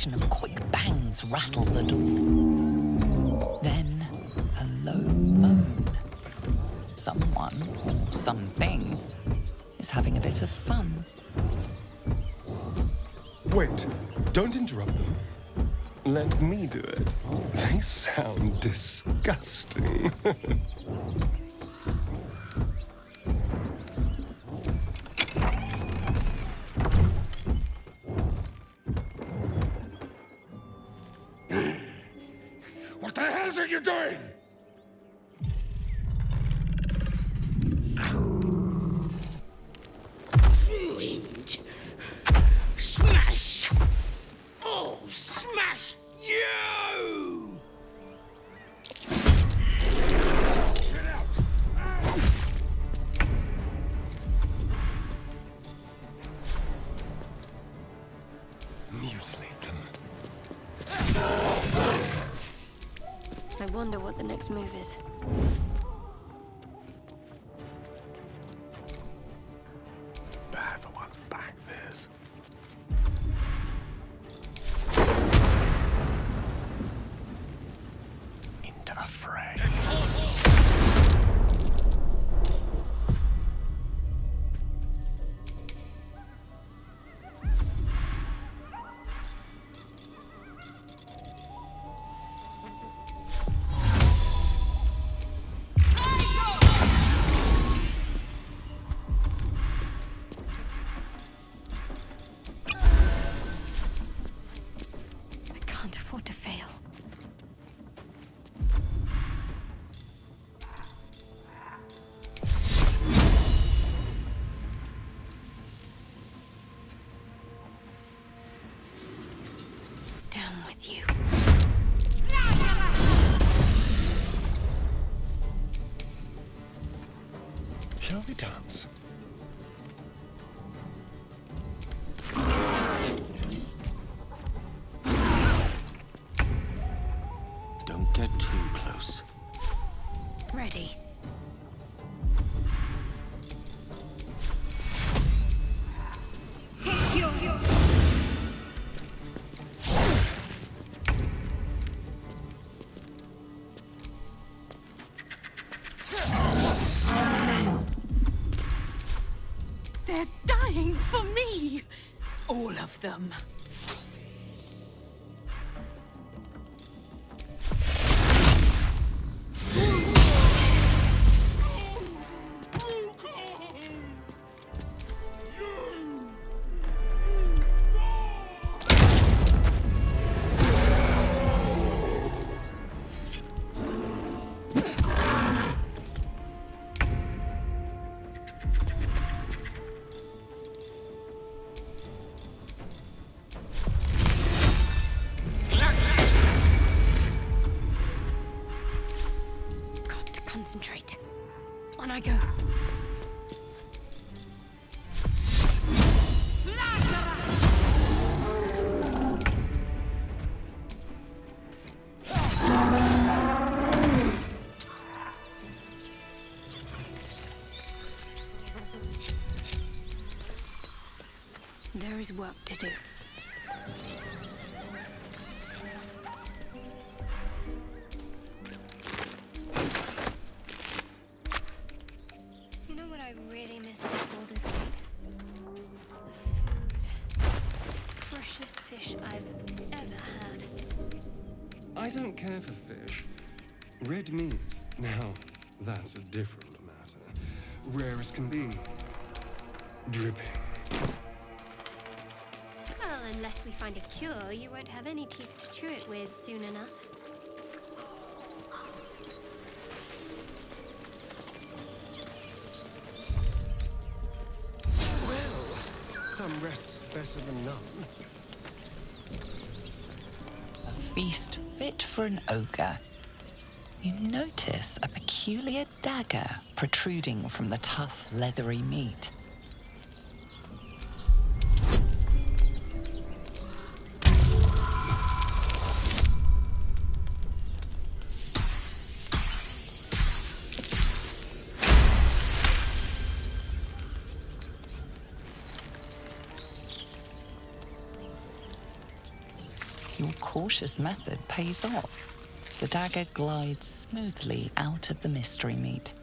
succession of quick bangs rattle the door. Then a low moan. Someone or something is having a bit of fun. Wait, don't interrupt them. Let me do it. They sound disgusting. What the hell are you doing? Ruined. Smash! Oh, smash you! Get out! Mutilate them. I wonder what the next move is. Bad for one's back, this. Into the fray. I can't afford to fail. Down with you. Shall we dance? Don't get too close. Ready. Take you. They're dying for me. All of them. Got to concentrate. On I go. There is work to do. You know what I really miss about Baldur's Gate? The food. Freshest fish I've ever had. I don't care for fish. Red meat, now, that's a different matter. Rare as can be. Dripping. Well, unless we find a cure, you won't have any teeth to chew it with soon enough. Well, some rest's better than none. A feast fit for an ogre. You notice a peculiar dagger protruding from the tough, leathery meat. cautious method pays off. The dagger glides smoothly out of the mystery meat.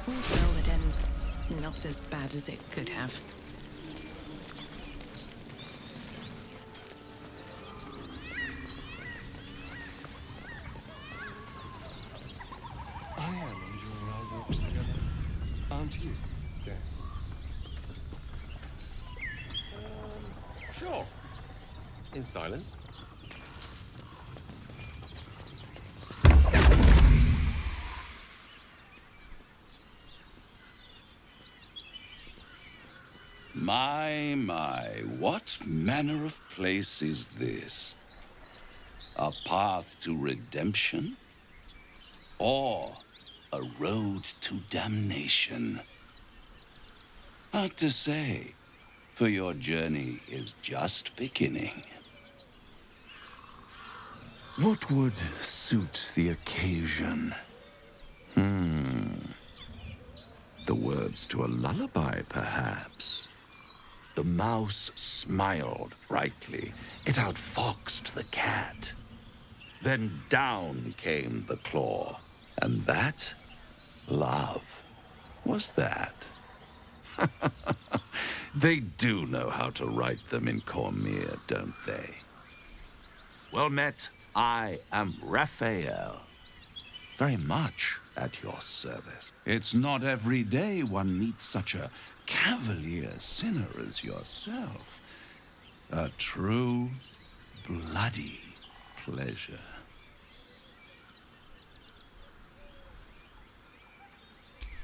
Well, it ends not as bad as it could have. I am enjoying our walks together. Aren't you, Death? Sure. In silence. My, what manner of place is this? A path to redemption? Or a road to damnation? Hard to say, for your journey is just beginning. What would suit the occasion? The words to a lullaby, perhaps. The mouse smiled brightly. It outfoxed the cat. Then down came the claw. And that, love, was that. They do know how to write them in Cormier, don't they? Well met, I am Raphael. Very much at your service. It's not every day one meets such a cavalier sinner as yourself. A true, bloody pleasure.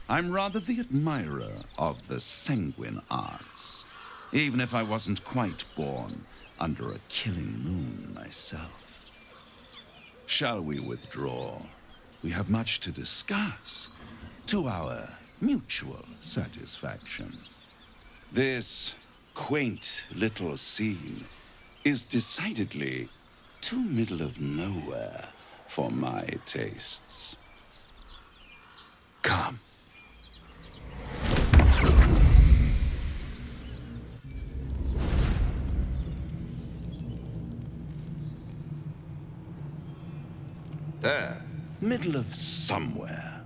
I'm rather the admirer of the sanguine arts, even if I wasn't quite born under a killing moon myself. Shall we withdraw? We have much to discuss, to our mutual satisfaction. This quaint little scene is decidedly too middle of nowhere for my tastes. Come. There, middle of somewhere.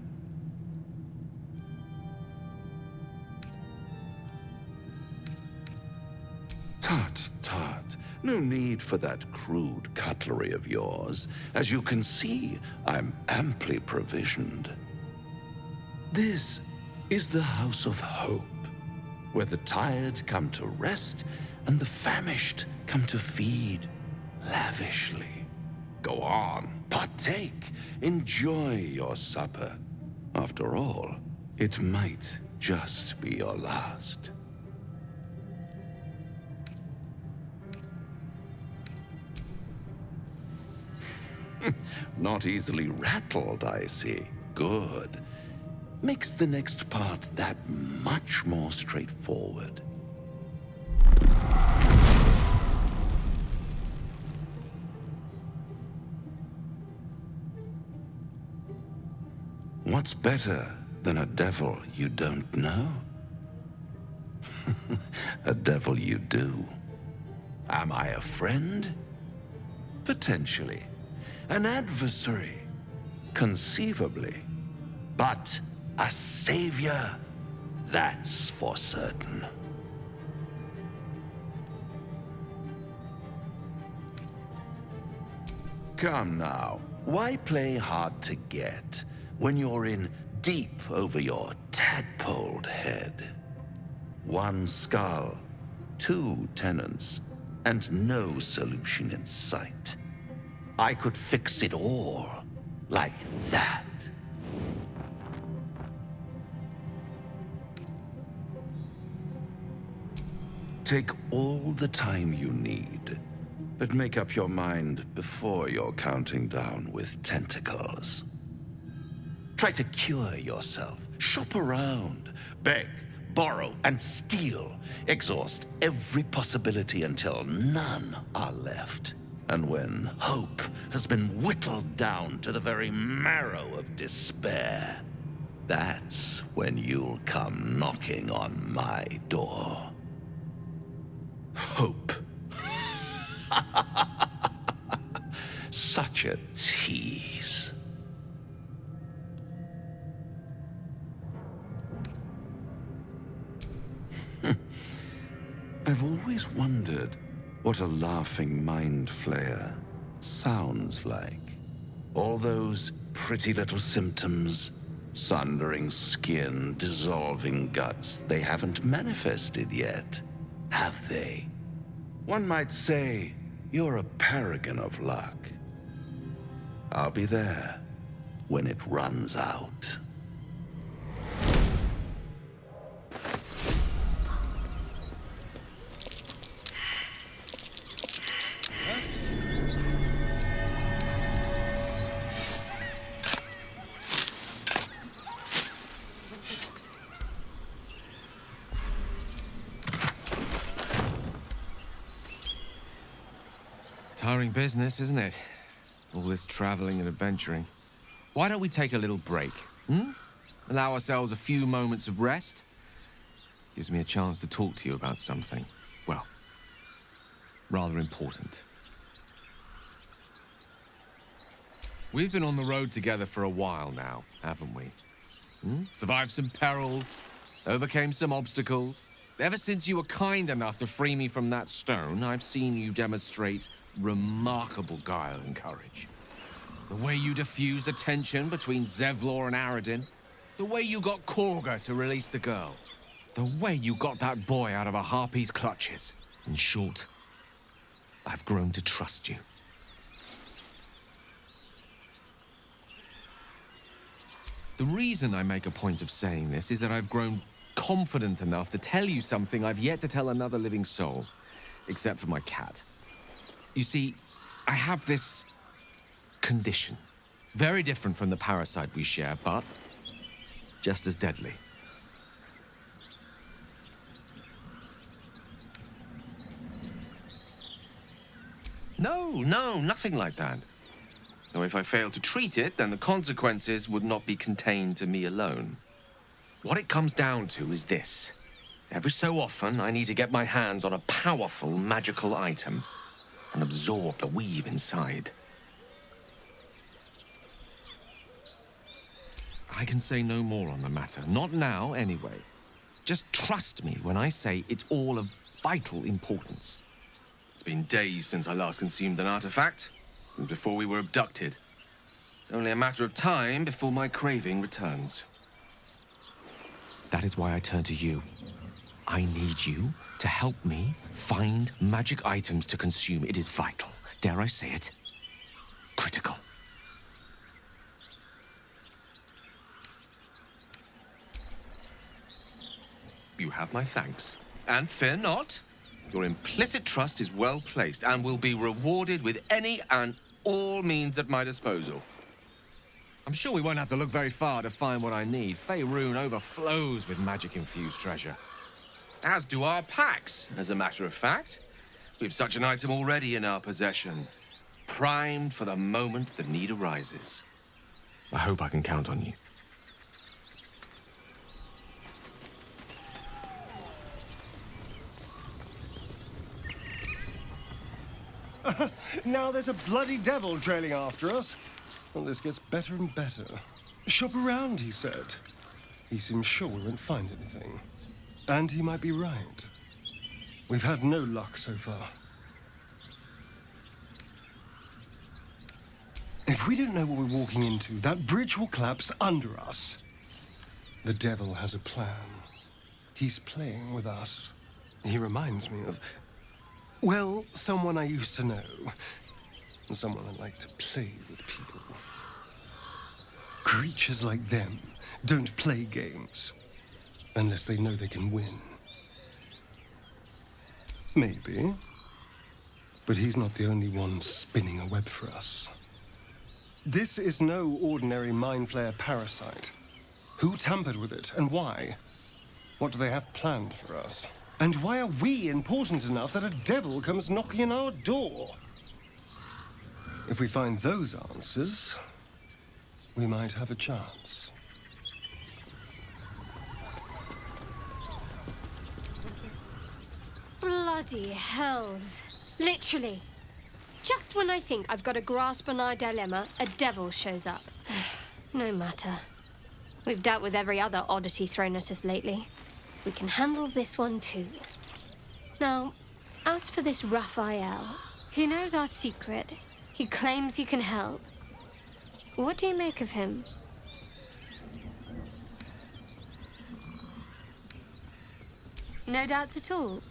Tut, tut. No need for that crude cutlery of yours. As you can see, I'm amply provisioned. This is the House of Hope, where the tired come to rest and the famished come to feed lavishly. Go on, partake, enjoy your supper. After all, it might just be your last. Not easily rattled, I see. Good. Makes the next part that much more straightforward. What's better than a devil you don't know? A devil you do. Am I a friend? Potentially. An adversary? Conceivably. But a savior? That's for certain. Come now, why play hard to get when you're in deep over your tadpoled head? One skull, two tenants, and no solution in sight. I could fix it all, like that. Take all the time you need, but make up your mind before you're counting down with tentacles. Try to cure yourself, shop around, beg, borrow, and steal. Exhaust every possibility until none are left. And when hope has been whittled down to the very marrow of despair, That's when you'll come knocking on my door. Hope. Such a tease. I've always wondered what a laughing mind flayer sounds like. All those pretty little symptoms, sundering skin, dissolving guts, they haven't manifested yet, have they? One might say you're a paragon of luck. I'll be there when it runs out. Tiring business, isn't it? All this traveling and adventuring. Why don't we take a little break, hmm? Allow ourselves a few moments of rest? Gives me a chance to talk to you about something, well, rather important. We've been on the road together for a while now, haven't we? Survived some perils, overcame some obstacles. Ever since you were kind enough to free me from that stone, I've seen you demonstrate remarkable guile and courage. The way you diffused the tension between Zevlor and Aradin. The way you got Korga to release the girl. The way you got that boy out of a harpy's clutches. In short, I've grown to trust you. The reason I make a point of saying this is that I've grown confident enough to tell you something I've yet to tell another living soul, except for my cat. You see, I have this condition. Very different from the parasite we share, but just as deadly. No, nothing like that. Now, if I fail to treat it, then the consequences would not be contained to me alone. What it comes down to is this. Every so often, I need to get my hands on a powerful magical item and absorb the weave inside. I can say no more on the matter. Not now, anyway. Just trust me when I say it's all of vital importance. It's been days since I last consumed an artifact, since before we were abducted. It's only a matter of time before my craving returns. That is why I turn to you. I need you to help me find magic items to consume. It is vital. Dare I say it? Critical. You have my thanks. And fear not. Your implicit trust is well placed and will be rewarded with any and all means at my disposal. I'm sure we won't have to look very far to find what I need. Faerun overflows with magic-infused treasure. As do our packs, as a matter of fact. We've such an item already in our possession, primed for the moment the need arises. I hope I can count on you. Now there's a bloody devil trailing after us. Well, this gets better and better. Shop around, he said. He seems sure we won't find anything. And he might be right. We've had no luck so far. If we don't know what we're walking into, that bridge will collapse under us. The devil has a plan. He's playing with us. He reminds me of, well, someone I used to know. Someone that liked to play with people. Creatures like them don't play games unless they know they can win. Maybe. But he's not the only one spinning a web for us. This is no ordinary Mind Flayer parasite. Who tampered with it, and why? What do they have planned for us? And why are we important enough that a devil comes knocking on our door? If we find those answers, we might have a chance. Bloody hells. Literally. Just when I think I've got a grasp on our dilemma, a devil shows up. No matter. We've dealt with every other oddity thrown at us lately. We can handle this one too. Now, as for this Raphael, he knows our secret. He claims he can help. What do you make of him? No doubts at all.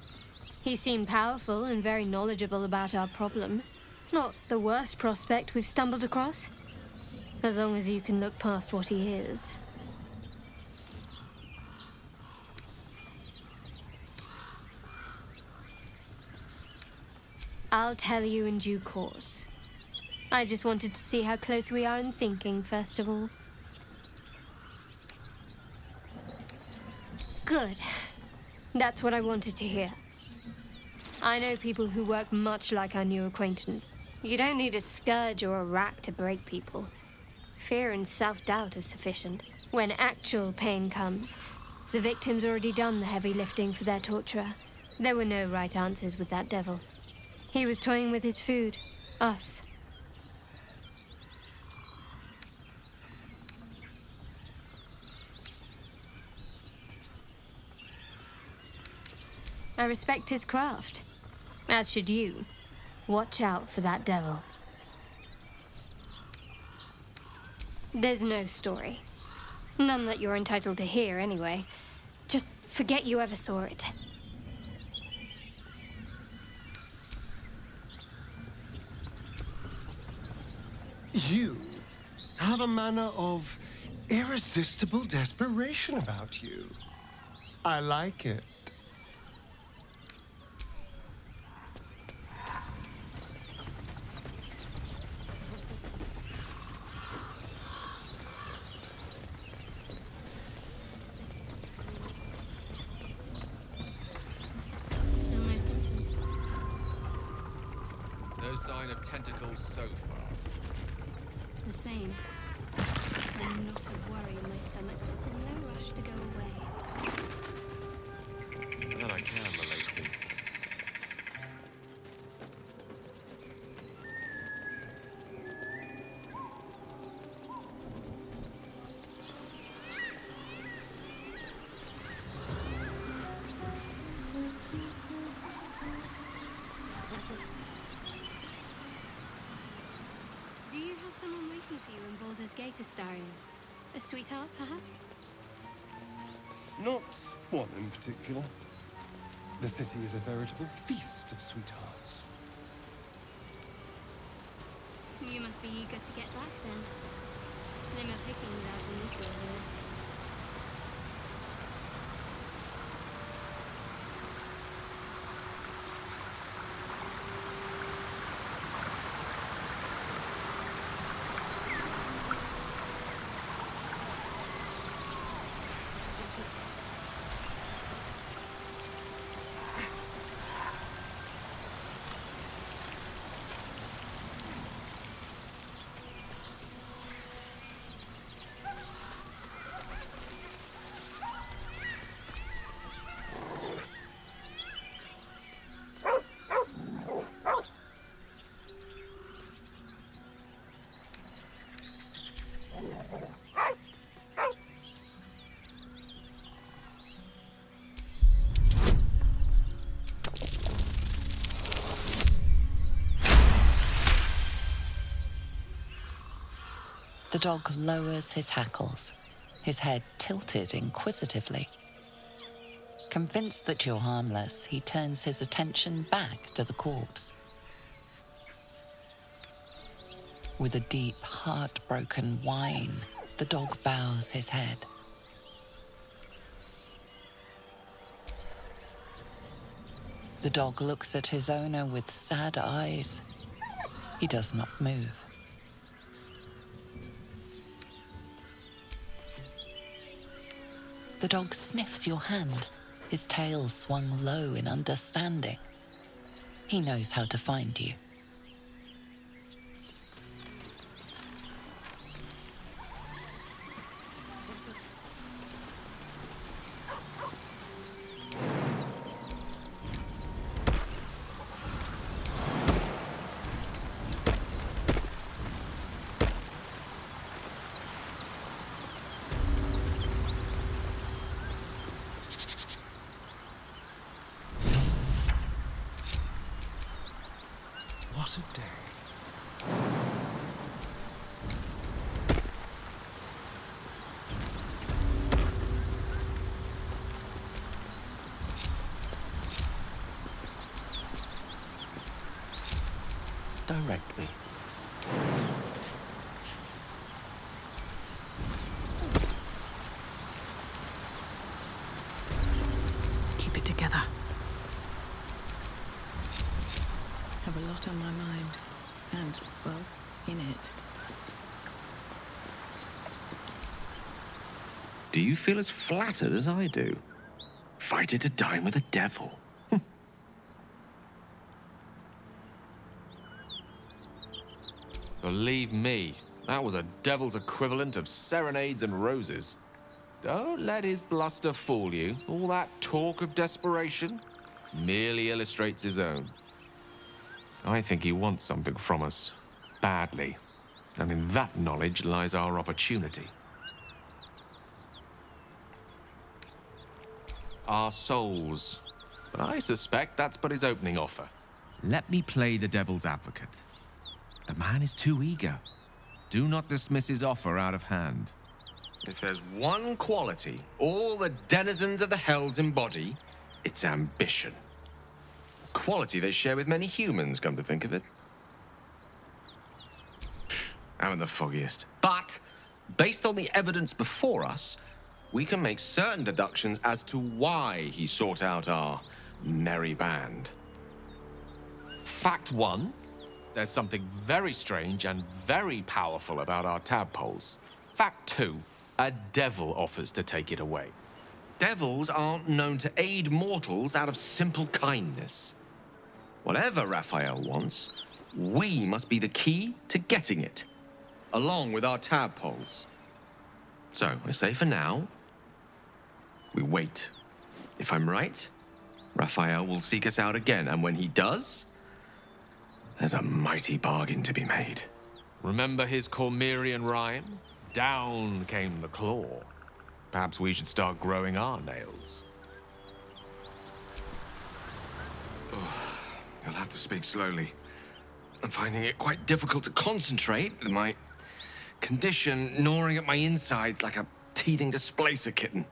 He seemed powerful and very knowledgeable about our problem. Not the worst prospect we've stumbled across. As long as you can look past what he is. I'll tell you in due course. I just wanted to see how close we are in thinking, first of all. Good. That's what I wanted to hear. I know people who work much like our new acquaintance. You don't need a scourge or a rack to break people. Fear and self-doubt is sufficient. When actual pain comes, the victim's already done the heavy lifting for their torturer. There were no right answers with that devil. He was toying with his food. Us. I respect his craft. As should you. Watch out for that devil. There's no story. None that you're entitled to hear, anyway. Just forget you ever saw it. You have a manner of irresistible desperation about you. I like it. Still no symptoms. No sign of tentacles so far. The same. A knot of worry in my stomach that's in no rush to go away. That I can relate to. Do you have someone waiting for you in Baldur's Gate, Astarion? A sweetheart, perhaps? Not one in particular. The city is a veritable feast of sweethearts. You must be eager to get back, then. Slimmer pickings out in this wilderness. The dog lowers his hackles, his head tilted inquisitively. Convinced that you're harmless, he turns his attention back to the corpse. With a deep, heartbroken whine, the dog bows his head. The dog looks at his owner with sad eyes. He does not move. The dog sniffs your hand, his tail swung low in understanding. He knows how to find you. directly. Keep it together. Have a lot on my mind. And, well, in it. Do you feel as flattered as I do? Fighter to dine with a devil. Believe me, that was a devil's equivalent of serenades and roses. Don't let his bluster fool you. All that talk of desperation merely illustrates his own. I think he wants something from us, badly. And in that knowledge lies our opportunity. Our souls. But I suspect that's but his opening offer. Let me play the devil's advocate. The man is too eager. Do not dismiss his offer out of hand. If there's one quality all the denizens of the hells embody, it's ambition. A quality they share with many humans, come to think of it. I'm the foggiest. But, based on the evidence before us, we can make certain deductions as to why he sought out our merry band. Fact one, there's something very strange and very powerful about our tadpoles. Fact two, a devil offers to take it away. Devils aren't known to aid mortals out of simple kindness. Whatever Raphael wants, we must be the key to getting it, along with our tadpoles. So, I say for now, we wait. If I'm right, Raphael will seek us out again, and when he does, there's a mighty bargain to be made. Remember his Cormyrean rhyme? Down came the claw. Perhaps we should start growing our nails. Oh, you'll have to speak slowly. I'm finding it quite difficult to concentrate with my condition gnawing at my insides like a teething displacer kitten.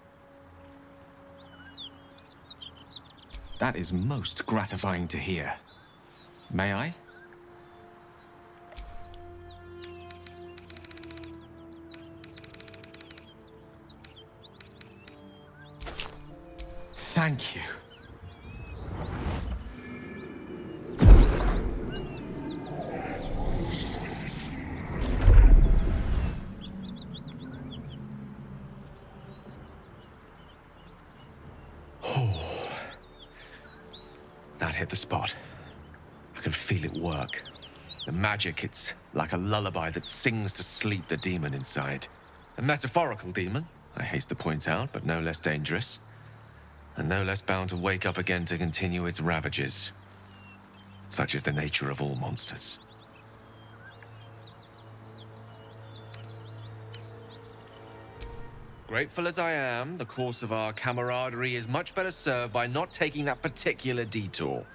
That is most gratifying to hear. May I? Thank you. That hit the spot. I can feel it work. The magic, it's like a lullaby that sings to sleep the demon inside. A metaphorical demon, I haste to point out, but no less dangerous. And no less bound to wake up again to continue its ravages. Such is the nature of all monsters. Grateful as I am, the course of our camaraderie is much better served by not taking that particular detour.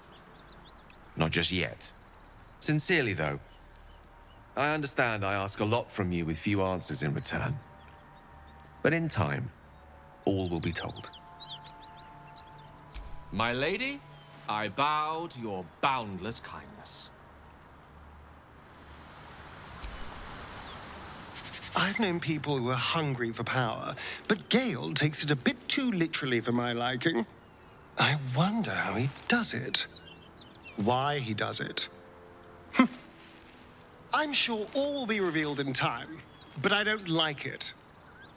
Not just yet. Sincerely, though. I understand I ask a lot from you with few answers in return. But in time, all will be told. My lady, I bow to your boundless kindness. I've known people who are hungry for power, but Gale takes it a bit too literally for my liking. I wonder how he does it. Why he does it. I'm sure all will be revealed in time, but I don't like it.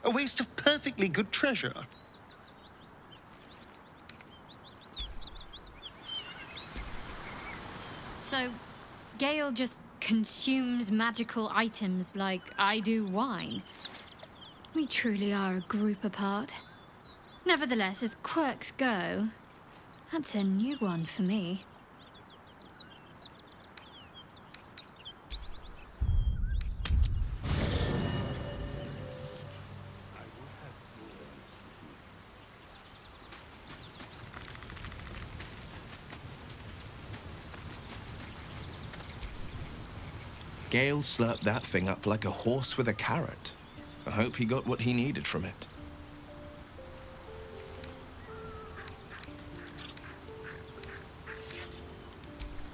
A waste of perfectly good treasure. So, Gale just consumes magical items like I do wine. We truly are a group apart. Nevertheless, as quirks go, that's a new one for me. Gale slurped that thing up like a horse with a carrot. I hope he got what he needed from it.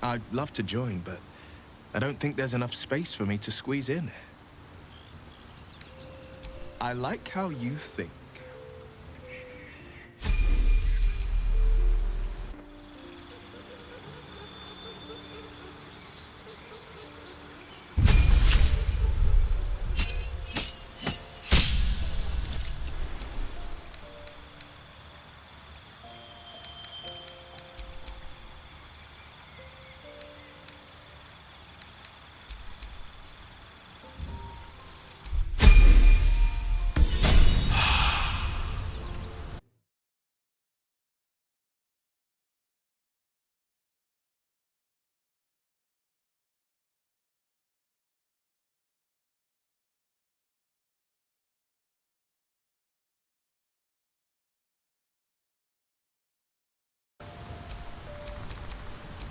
I'd love to join, but I don't think there's enough space for me to squeeze in. I like how you think.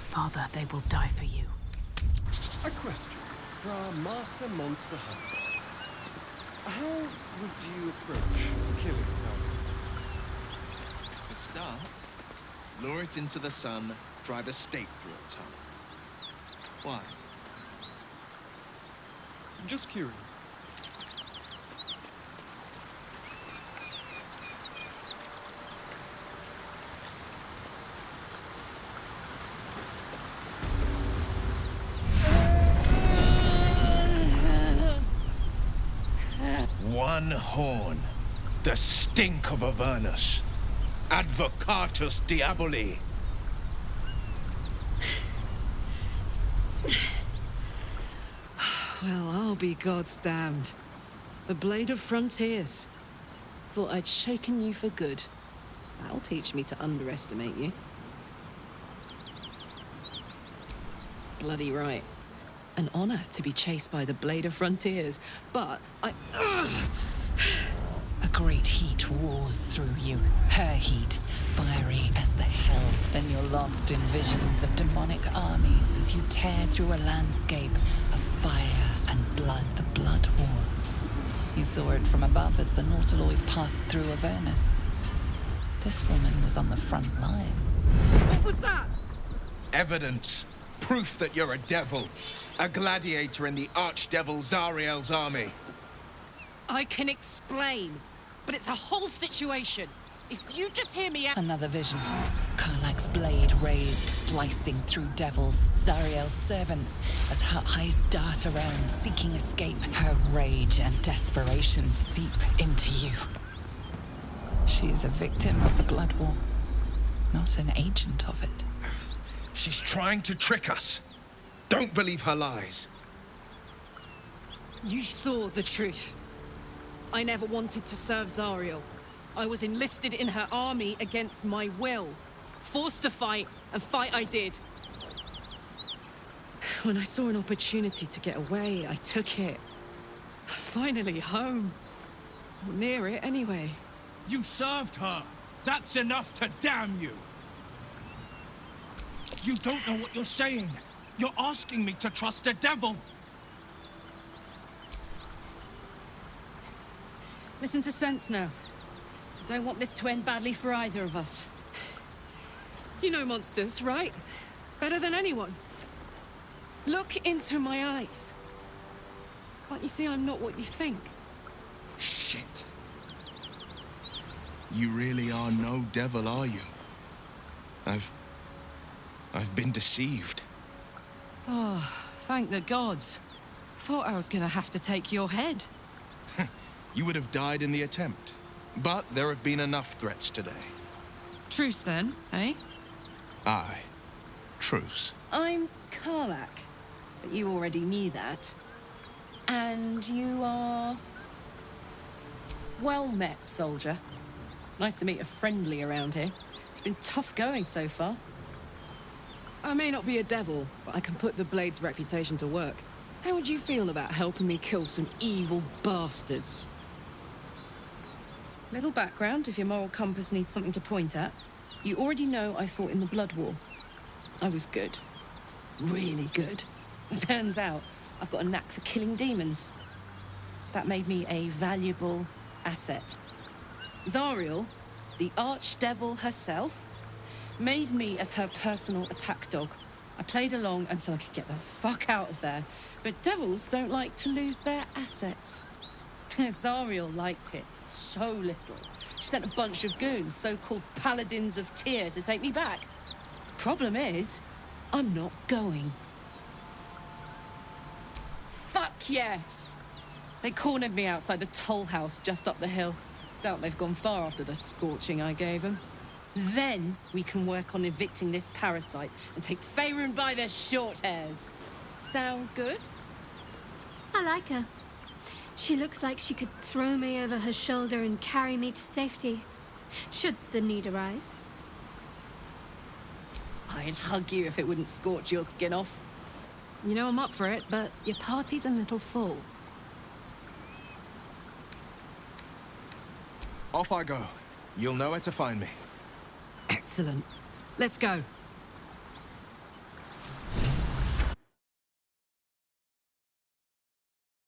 Father, they will die for you. A question for our master monster hunter. How would you approach killing them? To start, lure it into the sun, drive a stake through its heart. Why? Just curious. One horn, the stink of Avernus. Advocatus Diaboli. Well, I'll be God's damned. The Blade of Frontiers. Thought I'd shaken you for good. That'll teach me to underestimate you. Bloody right. An honor to be chased by the Blade of Frontiers, but A great heat roars through you, her heat, fiery as the hell. Then you're lost in visions of demonic armies as you tear through a landscape of fire and blood, the Blood War. You saw it from above as the Nautiloid passed through Avernus. This woman was on the front line. what was that? Evidence. Proof that you're a devil. A gladiator in the archdevil Zariel's army. I can explain, but it's a whole situation. If you just hear me out. Another vision. Karlach's blade raised, slicing through devils, Zariel's servants, as her eyes dart around, seeking escape. Her rage and desperation seep into you. She is a victim of the Blood War, not an agent of it. She's trying to trick us. Don't believe her lies. You saw the truth. I never wanted to serve Zariel. I was enlisted in her army against my will. Forced to fight, and fight I did. When I saw an opportunity to get away, I took it. Finally home. Or near it, anyway. You served her. That's enough to damn you. You don't know what you're saying. You're asking me to trust a devil. Listen to sense now. I don't want this to end badly for either of us. You know monsters, right? Better than anyone. Look into my eyes. Can't you see I'm not what you think? Shit. You really are no devil, are you? I've been deceived. Oh, thank the gods. Thought I was gonna have to take your head. You would have died in the attempt. But there have been enough threats today. Truce then, eh? Aye. Truce. I'm Karlach, but you already knew that. And you are... Well met, soldier. Nice to meet a friendly around here. It's been tough going so far. I may not be a devil, but I can put the Blade's reputation to work. How would you feel about helping me kill some evil bastards? Little background if your moral compass needs something to point at. You already know I fought in the Blood War. I was good. Really good. It turns out I've got a knack for killing demons. That made me a valuable asset. Zariel, the archdevil herself, made me as her personal attack dog. I played along until I could get the fuck out of there. But devils don't like to lose their assets. Zariel liked it so little. She sent a bunch of goons, so-called paladins of Tyr, to take me back. Problem is, I'm not going. Fuck yes! They cornered me outside the toll house just up the hill. Doubt they've gone far after the scorching I gave them. Then we can work on evicting this parasite and take Faerun by the short hairs. Sound good? I like her. She looks like she could throw me over her shoulder and carry me to safety, should the need arise. I'd hug you if it wouldn't scorch your skin off. You know I'm up for it, but your party's a little full. Off I go. You'll know where to find me. Excellent. Let's go.